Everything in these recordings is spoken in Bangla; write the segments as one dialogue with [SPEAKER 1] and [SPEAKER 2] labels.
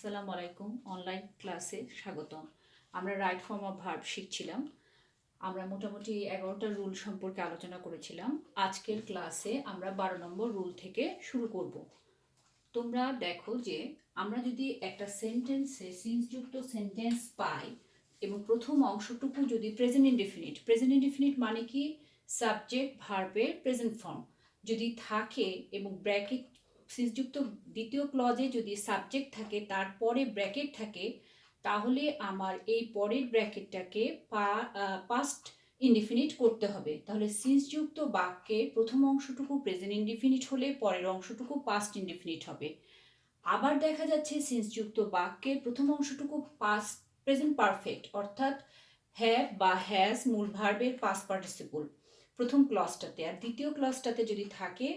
[SPEAKER 1] আসসালামু আলাইকুম। অনলাইন ক্লাসে স্বাগতম। আমরা রাইট ফর্ম অফ ভার্ব শিখছিলাম। আমরা মোটামুটি 11টা রুল সম্পর্কে আলোচনা করেছিলাম। আজকের ক্লাসে আমরা 12 নম্বর রুল থেকে শুরু করব। তোমরা দেখো যে আমরা যদি একটা সেন্টেন্সে সিন্সযুক্ত সেন্টেন্স পাই এবং প্রথম অংশটুকু যদি প্রেজেন্ট ইনডেফিনিট মানে কি সাবজেক্ট ভার্বের প্রেজেন্ট ফর্ম যদি থাকে এবং ব্র্যাকেট সিন্সযুক্ত দ্বিতীয় ক্লজে যদি সাবজেক্ট থাকে তারপরে ব্র্যাকেট থাকে, তাহলে আমার এই পরের ব্র্যাকেটটাকে পাস্ট ইনডিফিনিট করতে হবে। তাহলে সিন্সযুক্ত বাক্যের প্রথম অংশটুকু প্রেজেন্ট ইনডিফিনিট হলে পরের অংশটুকু পাস্ট ইনডিফিনিট হবে। আবার দেখা যাচ্ছে সিন্সযুক্ত বাক্যের প্রথম অংশটুকু পাস্ট প্রেজেন্ট পারফেক্ট, অর্থাৎ হ্যাভ বা হ্যাজ মূল ভার্বের পাস্ট পার্টিসিপল প্রথম ক্লজটাতে, আর দ্বিতীয় ক্লজটাতে যদি থাকে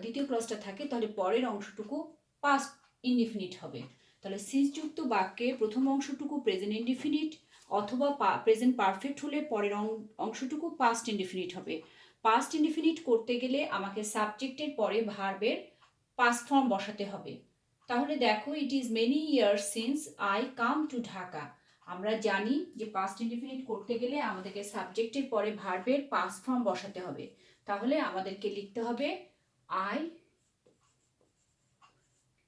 [SPEAKER 1] দ্বিতীয় ক্লজটা থাকে তাহলে পরের অংশটুকু পাস্ট ইনডিফিনিট হবে। তাহলে সিন্সযুক্ত বাক্যের প্রথম অংশটুকু প্রেজেন্ট ইনডিফিনিট অথবা প্রেজেন্ট পারফেক্ট হলে পরের অংশটুকু পাস্ট ইনডিফিনিট হবে। পাস্ট ইনডিফিনিট করতে গেলে আমাকে সাবজেক্টের পরে ভার্বের পাস্ট ফর্ম বসাতে হবে। তাহলে দেখো, it is many years since I came to Dhaka. আমরা জানি যে পাস্ট ইনডিফিনিট করতে গেলে আমাদেরকে সাবজেক্টের পরে ভার্বের পাস্ট ফর্ম বসাতে হবে। তাহলে আমাদেরকে লিখতে হবে আই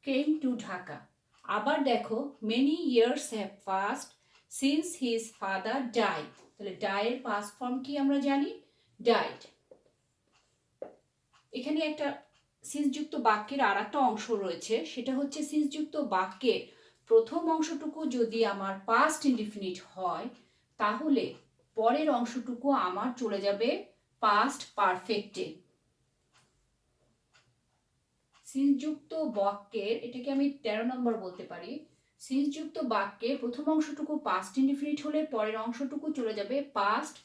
[SPEAKER 1] কেম টু ঢাকা। আবার দেখো, many years have passed since his father died. তাহলে ডাইয়ের পাস্ট ফর্ম কি আমরা জানি, ডাইড। এখানে একটা সিন্সযুক্ত বাক্যের আর একটা অংশ রয়েছে, সেটা হচ্ছে সিন্সযুক্ত বাক্যের প্রথম অংশটুকু যদি আমার পাস্ট ইনডিফিনিট হয় তাহলে পরের অংশটুকু আমার চলে যাবে পাস্ট পারফেক্টে। সিন্সযুক্ত বাক্যের, এটাকে আমি 13 নম্বর বলতে পারি, সিন্সযুক্ত বাক্যের প্রথম অংশটুকু পাস্ট ইনডিফিনিট হলে পরের অংশটুকু চলে যাবে পাস্ট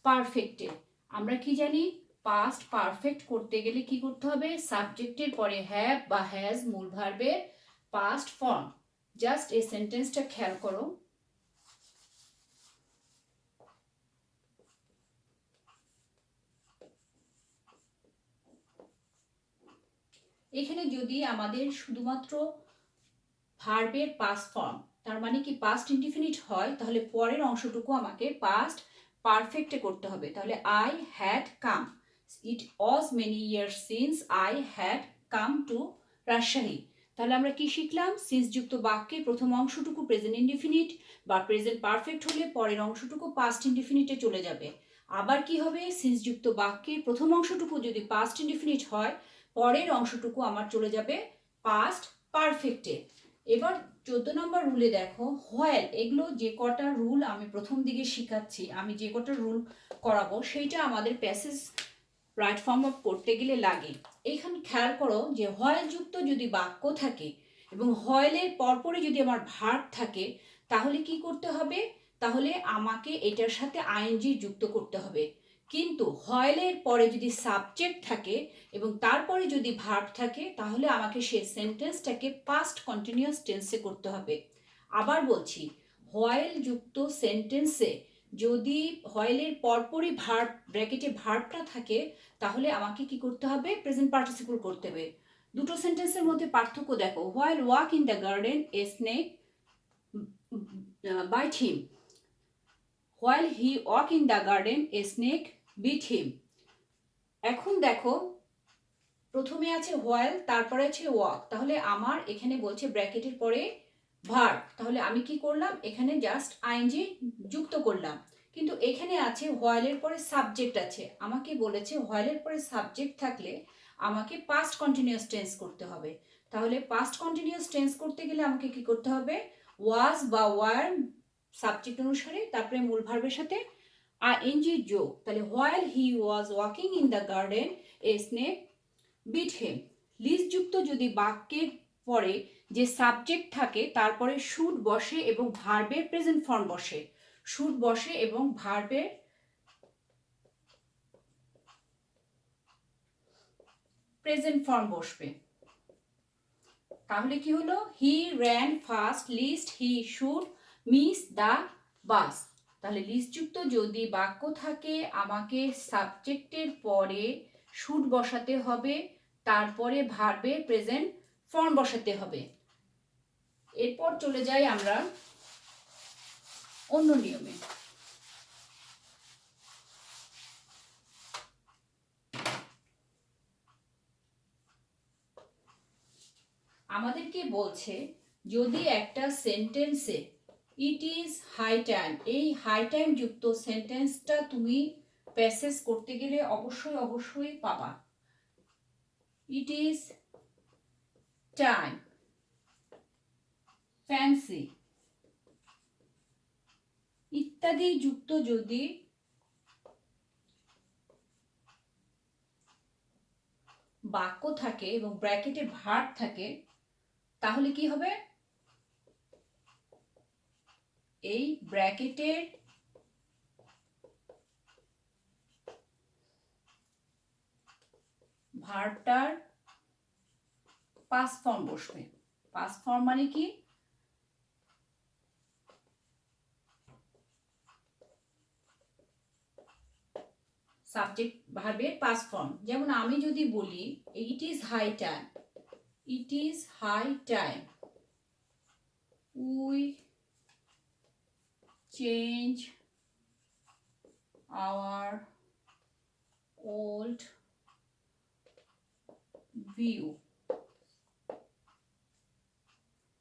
[SPEAKER 1] পারফেক্টে। আমরা কি জানি, পাস্ট পারফেক্ট করতে গেলে কি করতে হবে, সাবজেক্টের পরে হ্যাভ বা হ্যাজ মূল ভার্বের পাস্ট ফর্ম। জাস্ট এই সেন্টেন্সটা খেয়াল করো। এখানে যদি আমাদের শুধুমাত্র ভার্বের পাস্ট ফর্ম, তার মানে কি পাস্ট ইনডিফিনিট হয়, তাহলে পরের অংশটুকু আমাকে পাস্ট পারফেক্টে করতে হবে। তাহলে I had come, it was many years since I had come to Rajshahi. তাহলে আমরা কি শিখলাম, সিন্সযুক্ত বাক্যে প্রথম অংশটুকু প্রেজেন্ট ইনডিফিনিট বা প্রেজেন্ট পারফেক্ট হলে পরের অংশটুকু পাস্ট ইনডিফিনিটে চলে যাবে। আবার কি হবে, সিন্সযুক্ত বাক্যে প্রথম অংশটুকু যদি পাস্ট ইনডিফিনিট হয় পরের অংশটুকু আমার চলে যাবে পাস্ট পারফেক্টে। এবার 14 নম্বর রুলে দেখো, হোয়াইল, এগুলো যে কটা রুল আমি প্রথম দিকে শিখাচ্ছি, আমি যে কটা রুল করাবো সেইটা আমাদের প্যাসেজ রাইট ফর্ম অফ করতে গেলে লাগে। এইখানে খেয়াল করো যে হোয়াইল যুক্ত যদি বাক্য থাকে এবং হোয়াইলের পরপরই যদি আমার ভার্ব থাকে তাহলে কি করতে হবে, তাহলে আমাকে এটার সাথে আইএনজি যুক্ত করতে হবে। কিন্তু হোয়াইলের পরে যদি সাবজেক্ট থাকে এবং তারপরে যদি ভার্ব থাকে তাহলে আমাকে সেই সেন্টেন্সটাকে পাস্ট কন্টিনিউয়াস টেন্সে করতে হবে। আবার বলছি, হোয়াইল যুক্ত সেন্টেন্সে যদি হোয়াইলের পরপরই ভার্ব ব্র্যাকেটে ভার্বটা থাকে তাহলে আমাকে কি করতে হবে, প্রেজেন্ট পার্টিসিপল করতে হবে। দুটো সেন্টেন্সের মধ্যে পার্থক্য দেখো, while walk in the garden a snake bite him, while he walk in the garden a snake bit him. এখন দেখো, প্রথমে আছে হোয়াইল, তারপরে আছে ওয়াক, তাহলে আমার এখানে বলছে ব্র্যাকেটের পরে ভার্ব, তাহলে আমি কি করলাম, এখানে জাস্ট আইএনজি যুক্ত করলাম। কিন্তু এখানে আছে হোয়াইলের পরে সাবজেক্ট আছে, আমাকে বলেছে হোয়াইলের পরে সাবজেক্ট থাকলে আমাকে পাস্ট কন্টিনিউয়াস টেন্স করতে হবে। তাহলে পাস্ট কন্টিনিউয়াস টেন্স করতে গেলে আমাকে কি করতে হবে, ওয়াজ বা ওয়ার সাবজেক্ট অনুসারে তারপরে মূল ভার্বের সাথে আইএনজি যোগ। তাহলে while he was walking in the garden a snake bit him. লিস্টযুক্ত যদি বাক্যের পরে যে সাবজেক্ট থাকে তারপরে শুড বসে এবং ভার্বের প্রেজেন্ট ফর্ম বসে, শুড বসে এবং ভার্বের প্রেজেন্ট ফর্ম বসবে। তাহলে কি হলো, he ran fast, lest he should, miss the bus. তাহলে লিস্টযুক্ত যদি বাক্য থাকে আমাকে সাবজেক্টের পরে শুড বসাতে হবে, তারপরে ভার্বের প্রেজেন্ট ফর্ম বসাতে হবে। এরপর চলে যাই আমরা অন্য নিয়মে। আমাদেরকে বলছে যদি একটা সেন্টেন্সে ইট ইজ হাই টাইম, এই হাই টাইম যুক্ত সেন্টেন্সটা তুমি প্যাসেজ করতে গেলে অবশ্যই অবশ্যই পাবা। ইট ইজ টাইম ফ্যান্সি ইত্যাদি যুক্ত যদি বাক্য থাকে এবং ব্র্যাকেটে ভার্ব থাকে, তাহলে কি হবে? এই ব্র্যাকেটের ভার্বটার পাস্ট ফর্ম বসবে। পাস্ট ফর্ম মানে কি? সাবজেক্ট ভার্বের পাস্ট ফর্ম। যেমন আমি যদি বলি it is high time, it is high time we change our old view.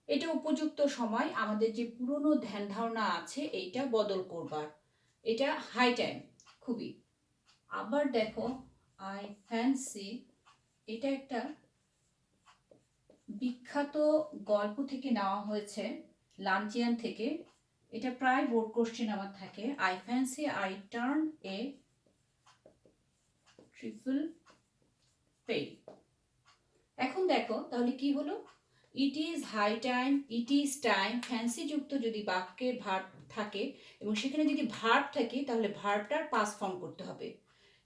[SPEAKER 1] এটা উপযুক্ত সময় আমাদের যে পুরনো ধ্যান ধারণা আছে এইটা বদল করবার। এটা হাই টাইম খুবই। আবার দেখো আই ফ্যান্সি, এটা একটা বিখ্যাত গল্প থেকে নেওয়া হয়েছে, লাঞ্চিয়ান থেকে। এটা প্রায় বোর্ড কোশ্চেন আমার থাকে। I fancy I turn a triple pay. এখন দেখো তাহলে কি হলো? It is high time, it is time fancy যুক্ত যদি বাক্যের ভার্ব থাকে এবং সেখানে যদি ভার্ব থাকে তাহলে ভার্বটার পাস্ট ফর্ম করতে হবে।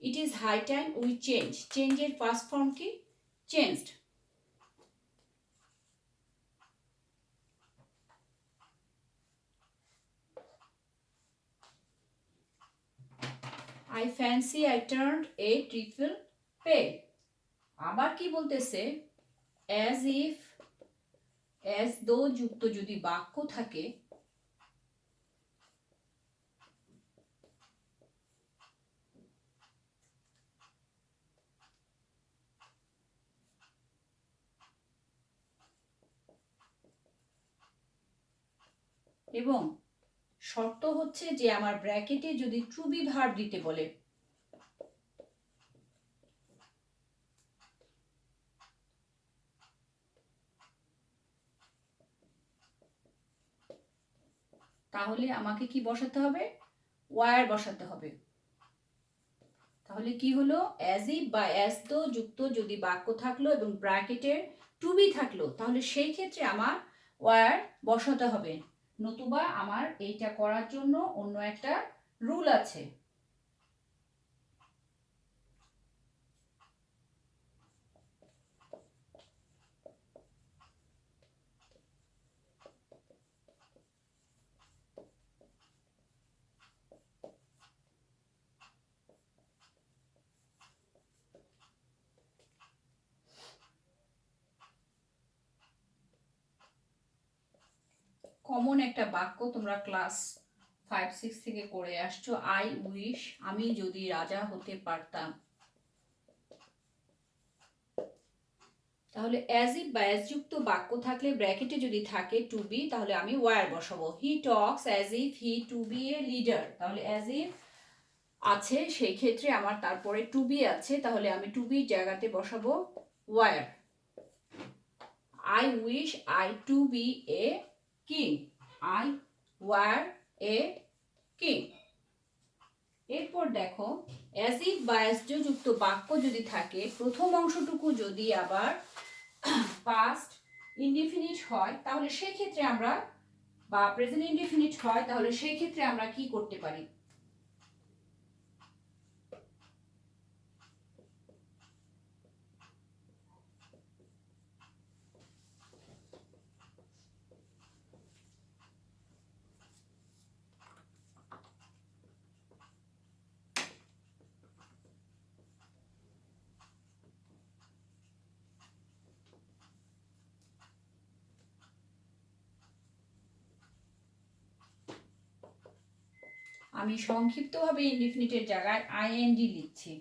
[SPEAKER 1] It is high time we change, চেঞ্জের পাস্ট ফর্ম কি? Changed. I fancy I turned a triple pay. আবার কি বলতেছে? অ্যাজ ইফ, অ্যাজ দো যুক্ত যদি বাক্য থাকে এবং শর্ত হচ্ছে যে আমার ব্র্যাকেটে যদি টু বি ভার্ব দিতে বলে, তাহলে আমাকে কি বসাতে হবে? ওয়ার বসাতে হবে। তাহলে কি হলো? অ্যাজ ইফ বা অ্যাজ দো যুক্ত যদি বাক্য থাকলো এবং ব্র্যাকেটের টু বি থাকলো, তাহলে সেই ক্ষেত্রে আমার ওয়ার বসাতে হবে। নতুবা আমার এইটা করার জন্য অন্য একটা রুল আছে। কমন একটা বাক্য তোমরা ক্লাস 5-6 থেকে করে আসছো, আই উইশ, আমি যদি রাজা হতে পারতাম। তাহলে অ্যাজ ইফ বা অ্যাজ যুক্ত বাক্য থাকলে ব্র্যাকেটে যদি থাকে টু বি, তাহলে আমি ওয়ার বসাবো। He talks as if he to be a leader, তাহলে অ্যাজ ইফ আছে সেই ক্ষেত্রে আমার তারপরে টু বি আছে, তাহলে আমি টু বির জায়গাতে বসাবো were. I wish I to be a king, I were a king. এরপর দেখো অ্যাজ ইফ বা অ্যাজ যুক্ত বাক্য যদি থাকে, প্রথম অংশটুকু যদি আবার পাস্ট ইনডিফিনিট হয়, তাহলে সেই ক্ষেত্রে আমরা, বা প্রেজেন্ট ইনডিফিনিট হয়, তাহলে সেই ক্ষেত্রে আমরা কি করতে পারি? আমি সংক্ষিপ্তভাবে ইনডিফিনিটের জায়গায় আইএনডি লিখছি।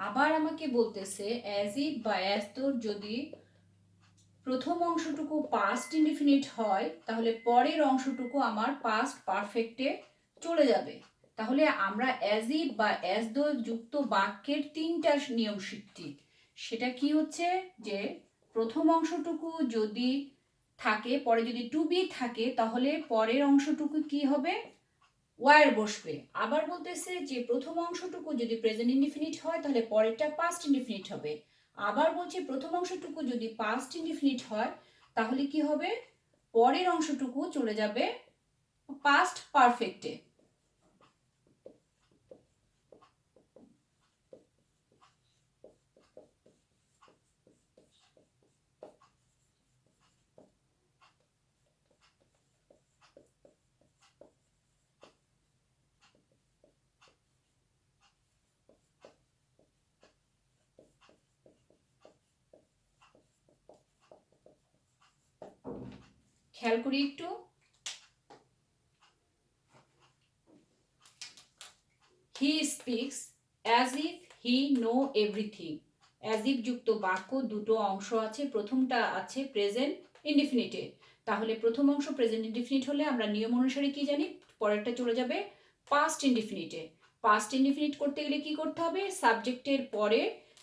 [SPEAKER 1] আবার আমাকে বলতেছে অ্যাজ ইফ বা অ্যাজ তোর যদি প্রথম অংশটুকু পাস্ট ইনডিফিনিট হয় তাহলে পরের অংশটুকু আমার পাস্ট পারফেক্টে চলে যাবে। তাহলে আমরা অ্যাজ ইফ বা অ্যাজ দো যুক্ত বাক্যের তিনটা নিয়ম শিখছি। সেটা কি হচ্ছে যে প্রথম অংশটুকু যদি থাকে, পরে যদি টু বি থাকে, তাহলে পরের অংশটুকু কি হবে, ওয়ার বসবে। আবার বলতেছে যে প্রথম অংশটুকু যদি প্রেজেন্ট ইনডিফিনিট হয় তাহলে পরেরটা পাস্ট ইনডিফিনিট হবে। আবার বলছে প্রথম অংশটুকু যদি পাস্ট ইনডিফিনিট হয় তাহলে কি হবে, পরের অংশটুকু চলে যাবে পাস্ট পারফেক্টে। খেয়াল করি একটু, he speaks as if he know everything. As if যুক্ত বাক্য দুটো অংশ আছে, প্রথমটা আছে প্রেজেন্ট ইনডিফিনিটে। তাহলে প্রথম অংশ প্রেজেন্ট ইনডিফিনিট হলে আমরা নিয়ম অনুসারে কি জানি, পরেরটা চলে যাবে পাস্ট ইনডিফিনিটে। পাস্ট ইনডিফিনিট করতে গেলে কি করতে হবে, সাবজেক্টের পরে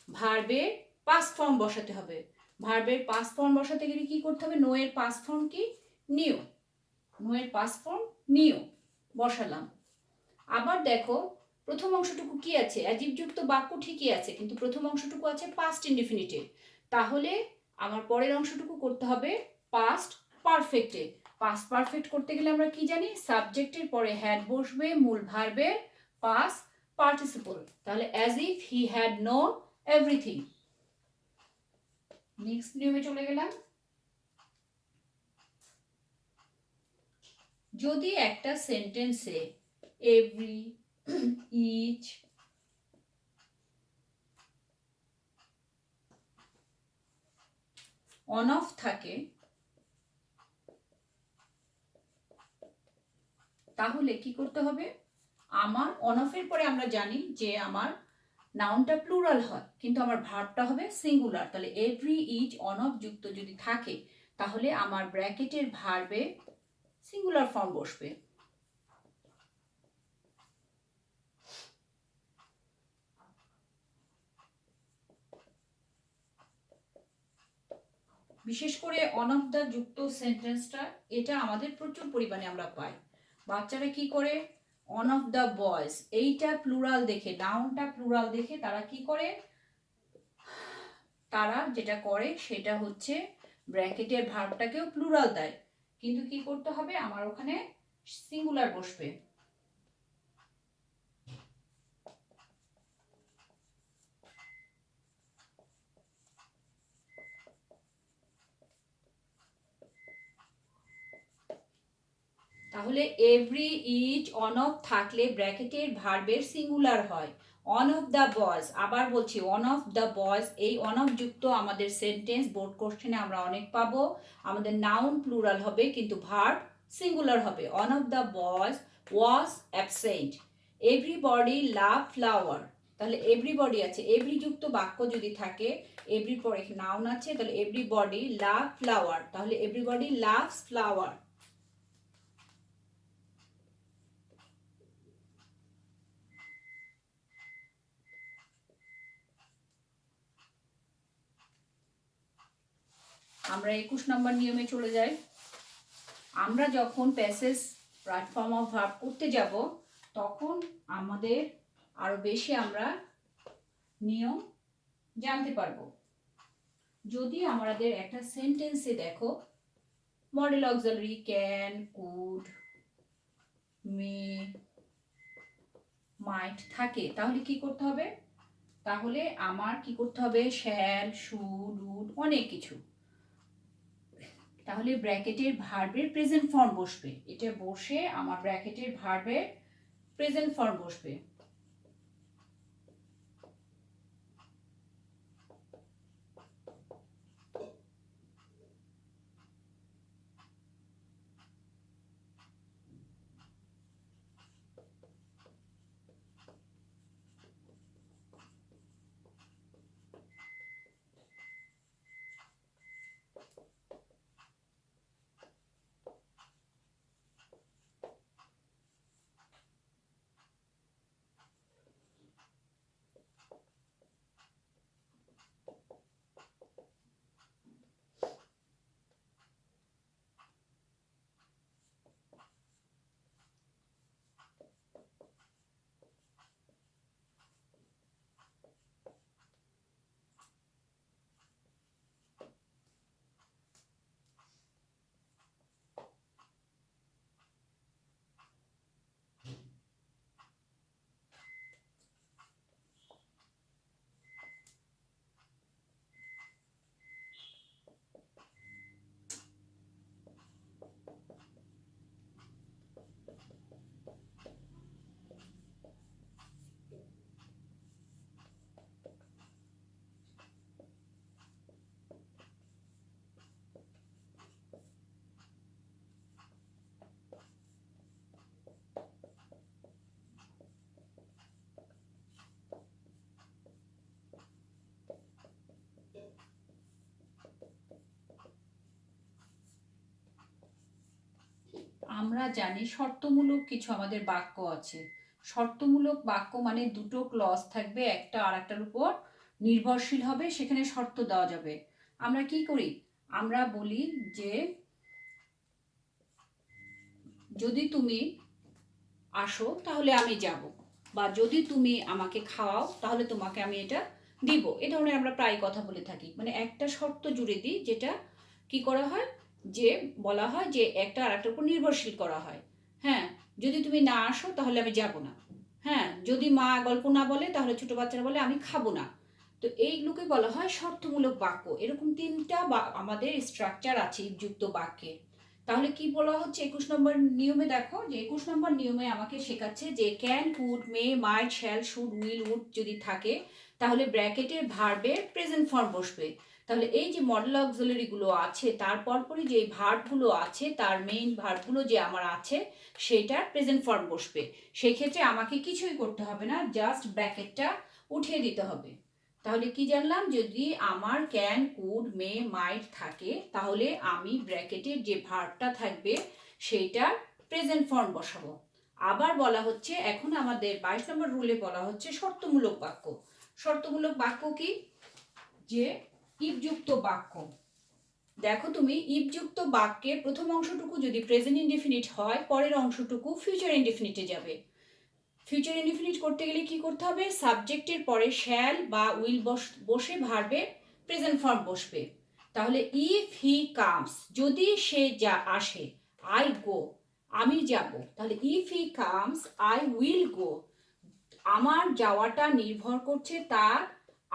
[SPEAKER 1] ভার্বের পাস্ট ফর্ম বসাতে হবে। ভার্বের পাস্ট ফর্ম বসাতে গেলে কি করতে হবে, নো এর পাস্ট ফর্ম কি, নিউ। নো এর পাস্ট ফর্ম নিউ বসালাম। আবার দেখো প্রথম অংশটুকু কি আছে, অ্যাডজেক্টিভ যুক্ত বাক্য ঠিকই আছে, কিন্তু প্রথম অংশটুকু আছে পাস্ট ইনডিফিনিটে। তাহলে আমার পরের অংশটুকু করতে হবে পাস্ট পারফেক্টে। পাস্ট পারফেক্ট করতে গেলে আমরা কি জানি, সাবজেক্টের পরে হ্যাড বসবে, মূল ভার্বের পাস্ট পার্টিসিপল। তাহলে as if he had known everything. Next নিয়মে চলে গেলাম। যদি একটা সেন্টেন্সে এভরি, ইচ, অন অফ থাকে, তাহলে কি করতে হবে, আমার অন অফের পরে আমরা জানি যে আমার নাউনটা প্লুরাল হয়, কিন্তু আমার ভার্বটা হবে সিঙ্গুলার। তাহলে এভরি, ইচ, অন অফ যুক্ত যদি থাকে তাহলে আমার ব্র্যাকেটের ভার্বে সিঙ্গুলার ফর্ম বসবে। বিশেষ করে অন অফ দ্য যুক্ত সেন্টেন্সটা, এটা আমাদের প্রচুর পরিমাণে আমরা পাই। বাচ্চারা কি করে, অন অফ দ্য বয়েজ, এইটা প্লুরাল দেখে, নাউনটা প্লুরাল দেখে তারা কি করে, তারা যেটা করে সেটা হচ্ছে ব্র্যাকেটের ভার্বটাকেও প্লুরাল দেয়, কিন্তু কি করতে হবে, আমার ওখানে সিঙ্গুলার বসবে। তাহলে এভরি, ইচ, অন অফ থাকলে ব্র্যাকেটের ভার্বের সিঙ্গুলার হয়। অন অফ দ্য বয়েজ, আবার বলছি অন অফ দ্য বয়েজ, এই অন অফ যুক্ত আমাদের সেন্টেন্স বোর্ড কোশ্চেনে আমরা অনেক পাবো। আমাদের নাউন প্লুরাল হবে কিন্তু ভার্ব সিঙ্গুলার হবে। On of the boys was absent, everybody love flower. তাহলে এভরিবডি আছে, এভরি যুক্ত বাক্য যদি থাকে, এভরি পরে নাউন আছে, তাহলে এভরিবডি লাভ ফ্লাওয়ার, তাহলে এভরিবডি লাভস ফ্লাওয়ার। আমরা 21 নম্বর নিয়মে চলে যাই। আমরা যখন passage right form of verb করতে যাব তখন আমাদের আরো বেশি আমরা নিয়ম জানতে পারবো। যদি আমাদের একটা সেন্টেন্সে দেখো modal auxiliary can, could, may, মাইট থাকে, তাহলে কি করতে হবে? তাহলে আমার কি করতে হবে? শ্যাল, শুড, উড, অনেক কিছু। তাহলে ব্র্যাকেটের ভার্বের প্রেজেন্ট ফর্ম বসবে, এটা বসে আমার ব্র্যাকেটের ভার্বের প্রেজেন্ট ফর্ম বসবে। আমরা জানি শর্তমূলক কিছু আমাদের বাক্য আছে। শর্তমূলক বাক্য মানে দুটো ক্লজ থাকবে, একটা আর একটার উপর নির্ভরশীল হবে, সেখানে শর্ত দেওয়া যাবে। আমরা কি করি? আমরা বলি যে যদি তুমি আসো তাহলে আমি যাব, বা যদি তুমি আমাকে খাওয়াও তাহলে তোমাকে আমি এটা দিব। এ ধরনের আমরা প্রায় কথা বলে থাকি, মানে একটা শর্ত জুড়ে দিই, যেটা কি করা হয়, যে বলা হয় যে একটা আর একটার উপর নির্ভরশীল করা হয়। হ্যাঁ, যদি তুমি না আসো তাহলে আমি যাব না। হ্যাঁ, যদি মা গল্প না বলে তাহলে ছোট বাচ্চারা বলে আমি খাবো না। তো এইগুলোকে বলা হয় শর্তমূলক বাক্য। এরকম তিনটা আমাদের স্ট্রাকচার আছে যুক্ত বাক্যে। তাহলে কি বলা হচ্ছে 21 নম্বর নিয়মে? দেখো যে 21 নম্বর নিয়মে আমাকে শেখাচ্ছে যে can, could, may, might, shall, should, will, would যদি থাকে তাহলে ব্র্যাকেটের ভার্বের প্রেজেন্ট ফর্ম বসবে। তাহলে এই যে মডেল অক্সিলারি গুলো আছে তার পরপরই যে ভার্বগুলো আছে, তার মেইন ভার্বগুলো যে আমার আছে সেটার প্রেজেন্ট ফর্ম বসবে। সেই ক্ষেত্রে আমাকে কিছুই করতে হবে না, জাস্ট ব্র্যাকেটটা উঠিয়ে দিতে হবে। তাহলে কি জানলাম? যদি আমার ক্যান, কুড, মে, মাইট থাকে তাহলে আমি ব্র্যাকেটের যে ভার্বটা থাকবে সেইটার প্রেজেন্ট ফর্ম বসাবো। আবার বলা হচ্ছে, এখন আমাদের 22 নম্বর রুলে বলা হচ্ছে শর্তমূলক বাক্য। শর্তমূলক বাক্য কি? যে ইফযুক্ত বাক্য। দেখো তুমি ইফযুক্ত বাক্যের প্রথম অংশটুকু যদি প্রেজেন্ট ইনডেফিনিট হয়, পরের অংশটুকু ফিউচার ইনডেফিনিটে যাবে। ফিউচার ইনডিফিনিট করতে গেলে কি করতে হবে? সাবজেক্টের পরে শ্যাল বা উইল বসে ভার্বে প্রেজেন্ট ফর্ম বসবে। তাহলে ইফ হি কামস, যদি সে যা আসে, আই গো, আমি যাব। তাহলে if he comes I will go, আমার যাওয়াটা নির্ভর করছে তার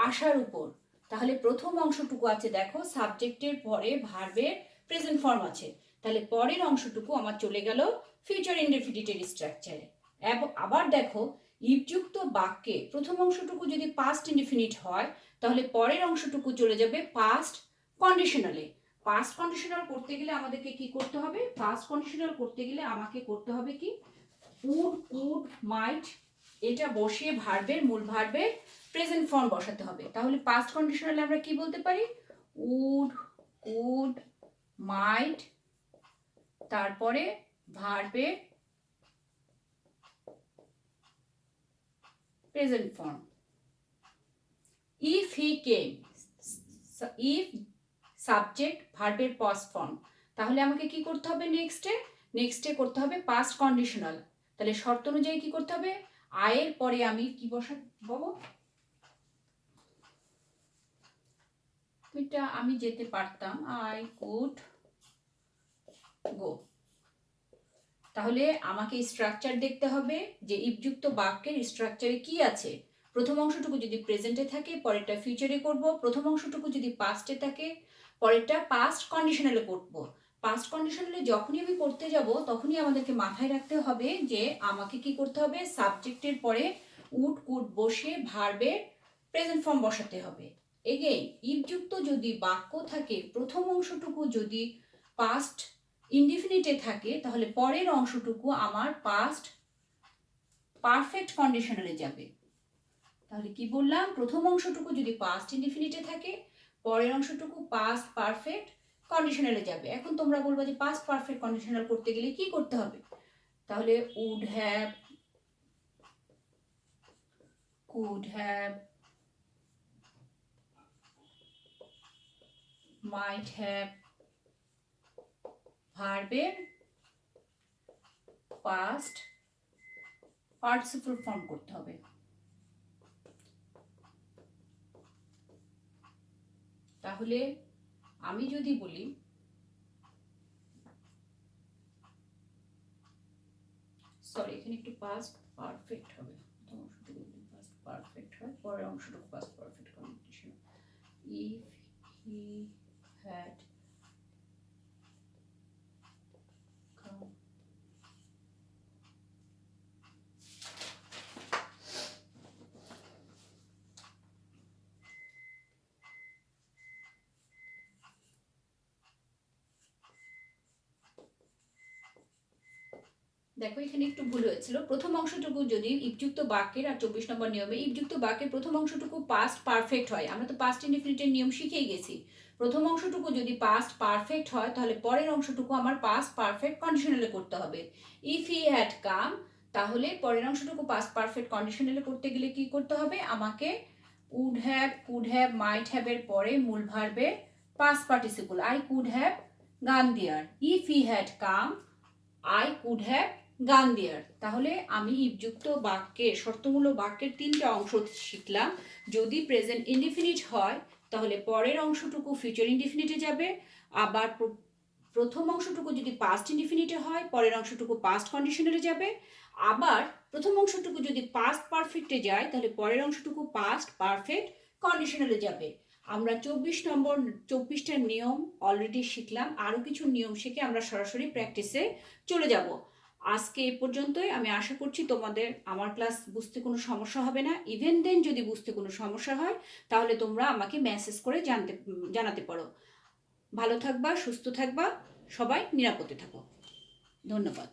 [SPEAKER 1] আসার উপর। তাহলে প্রথম অংশটুকু আছে দেখো, সাবজেক্টের পরে ভার্বের প্রেজেন্ট ফর্ম আছে, তাহলে পরের অংশটুকু আমার চলে গেল ফিউচার ইনডেফিনিটের স্ট্রাকচারে। আবার দেখো, ইফযুক্ত বাক্যে প্রথম অংশটুকু যদি পাস্ট ইনডেফিনিট হয় তাহলে পরের অংশটুকু চলে যাবে পাস্ট কন্ডিশনালে। পাস্ট কন্ডিশনাল করতে গেলে আমাদেরকে কি করতে হবে? পাস্ট কন্ডিশনাল করতে গেলে আমাকে করতে হবে কি? উড, কুড, মাইট এটা বসিয়ে ভার্বের মূল ভার্বের প্রেজেন্ট ফর্ম বসাতে হবে। তাহলে পাস্ট কন্ডিশনালে আমরা কি বলতে পারি? উড, কুড, মাইট, তারপরে ভার্বের present form. If he came, if subject ভার্বের পাস্ট ফর্ম। তাহলে আমাকে কি করতে হবে? নেক্সটে করতে হবে পাস্ট কন্ডিশনাল। তাহলে শর্ত অনুযায়ী কি করতে হবে? আয়ের পরে আমি কি বসাবো? এটা আমি যেতে পারতাম, আই কুড গো। তাহলে আমাকে স্ট্রাকচার দেখতে হবে যে ইফযুক্ত বাক্যের স্ট্রাকচারে কি আছে। প্রথম অংশটুকু যদি প্রেজেন্টে থাকে পরেরটা ফিউচারে করব, প্রথম অংশটুকু যদি পাস্টে থাকে পরেরটা পাস্ট কন্ডিশনালে করব। পাস্ট কন্ডিশনালে যখনই আমি করতে যাব তখনই আমাদেরকে মাথায় রাখতে হবে যে আমাকে কি করতে হবে, সাবজেক্টের পরে উড কুড বসে ভার্বের প্রেজেন্ট ফর্ম বসাতে হবে। এগেইন ইফযুক্ত যদি বাক্য থাকে প্রথম অংশটুকু যদি পাস্ট ইনডিফিনিটে থাকে তাহলে পরের অংশটুকু আমার পাস্ট পারফেক্ট কন্ডিশনালে যাবে। তাহলে কি বললাম, প্রথম অংশটুকু যদি পাস্ট ইনডিফিনিটে থাকে পরের অংশটুকু পাস্ট পারফেক্ট কন্ডিশনালে যাবে। এখন তোমরা বলবা যে পাস্ট পারফেক্ট কন্ডিশনাল করতে গেলে কি করতে হবে, তাহলে would have, could have, might have ভার্বের পাস্ট পার্টিসিপল ফর্ম করতে হবে। তাহলে আমি যদি বলি সরি এখানে একটু পাস্ট পারফেক্ট হবে, প্রথম অংশটুকু যদি পাস্ট পারফেক্ট হয় পরের অংশটুকু past perfect condition. If he had come, দেখো এখানে একটু ভুল হয়েছিল। প্রথম অংশটুকু যদি ইফযুক্ত বাক্যের, আর 24 নম্বর নিয়মে ইফযুক্ত বাক্যের প্রথম অংশটুকু পাস্ট পারফেক্ট হয়, আমরা তো পাস্ট ইনডিফিনিটের নিয়ম শিখেই গেছি। প্রথম অংশটুকু যদি পাস্ট পারফেক্ট হয় তাহলে পরের অংশটুকু আমার পাস্ট পারফেক্ট কন্ডিশনালে করতে হবে। ইফ হি হ্যাড কাম, তাহলে পরের অংশটুকু পাস্ট পারফেক্ট কন্ডিশনালে করতে গেলে কি করতে হবে, আমাকে would have, could have, might have এর পরে মূল ভার্বের past participle I could have gone there. If he had come I could have gone there. তাহলে আমি ইফযুক্ত বাক্যের, শর্তমূলক বাক্যের তিনটা অংশ শিখলাম। যদি প্রেজেন্ট ইনডিফিনিট হয় তাহলে পরের অংশটুকু ফিউচার ইনডিফিনিটে যাবে, আবার প্রথম অংশটুকু যদি পাস্ট ইনডিফিনিটে হয় পরের অংশটুকু পাস্ট কন্ডিশনালে যাবে, আবার প্রথম অংশটুকু যদি পাস্ট পারফেক্টে যায় তাহলে পরের অংশটুকু পাস্ট পারফেক্ট কন্ডিশনালে যাবে। আমরা 24টা নিয়ম অলরেডি শিখলাম, আরও কিছু নিয়ম শিখে আমরা সরাসরি প্র্যাকটিসে চলে যাব। আজকে এই পর্যন্তই। আমি আশা করছি তোমাদের আমার ক্লাস বুঝতে কোনো সমস্যা হবে না। ইভেন দেন যদি বুঝতে কোনো সমস্যা হয় তাহলে তোমরা আমাকে মেসেজ করে জানাতে পারো। ভালো থাকবা, সুস্থ থাকবা, সবাই নিরাপদে থাকো। ধন্যবাদ।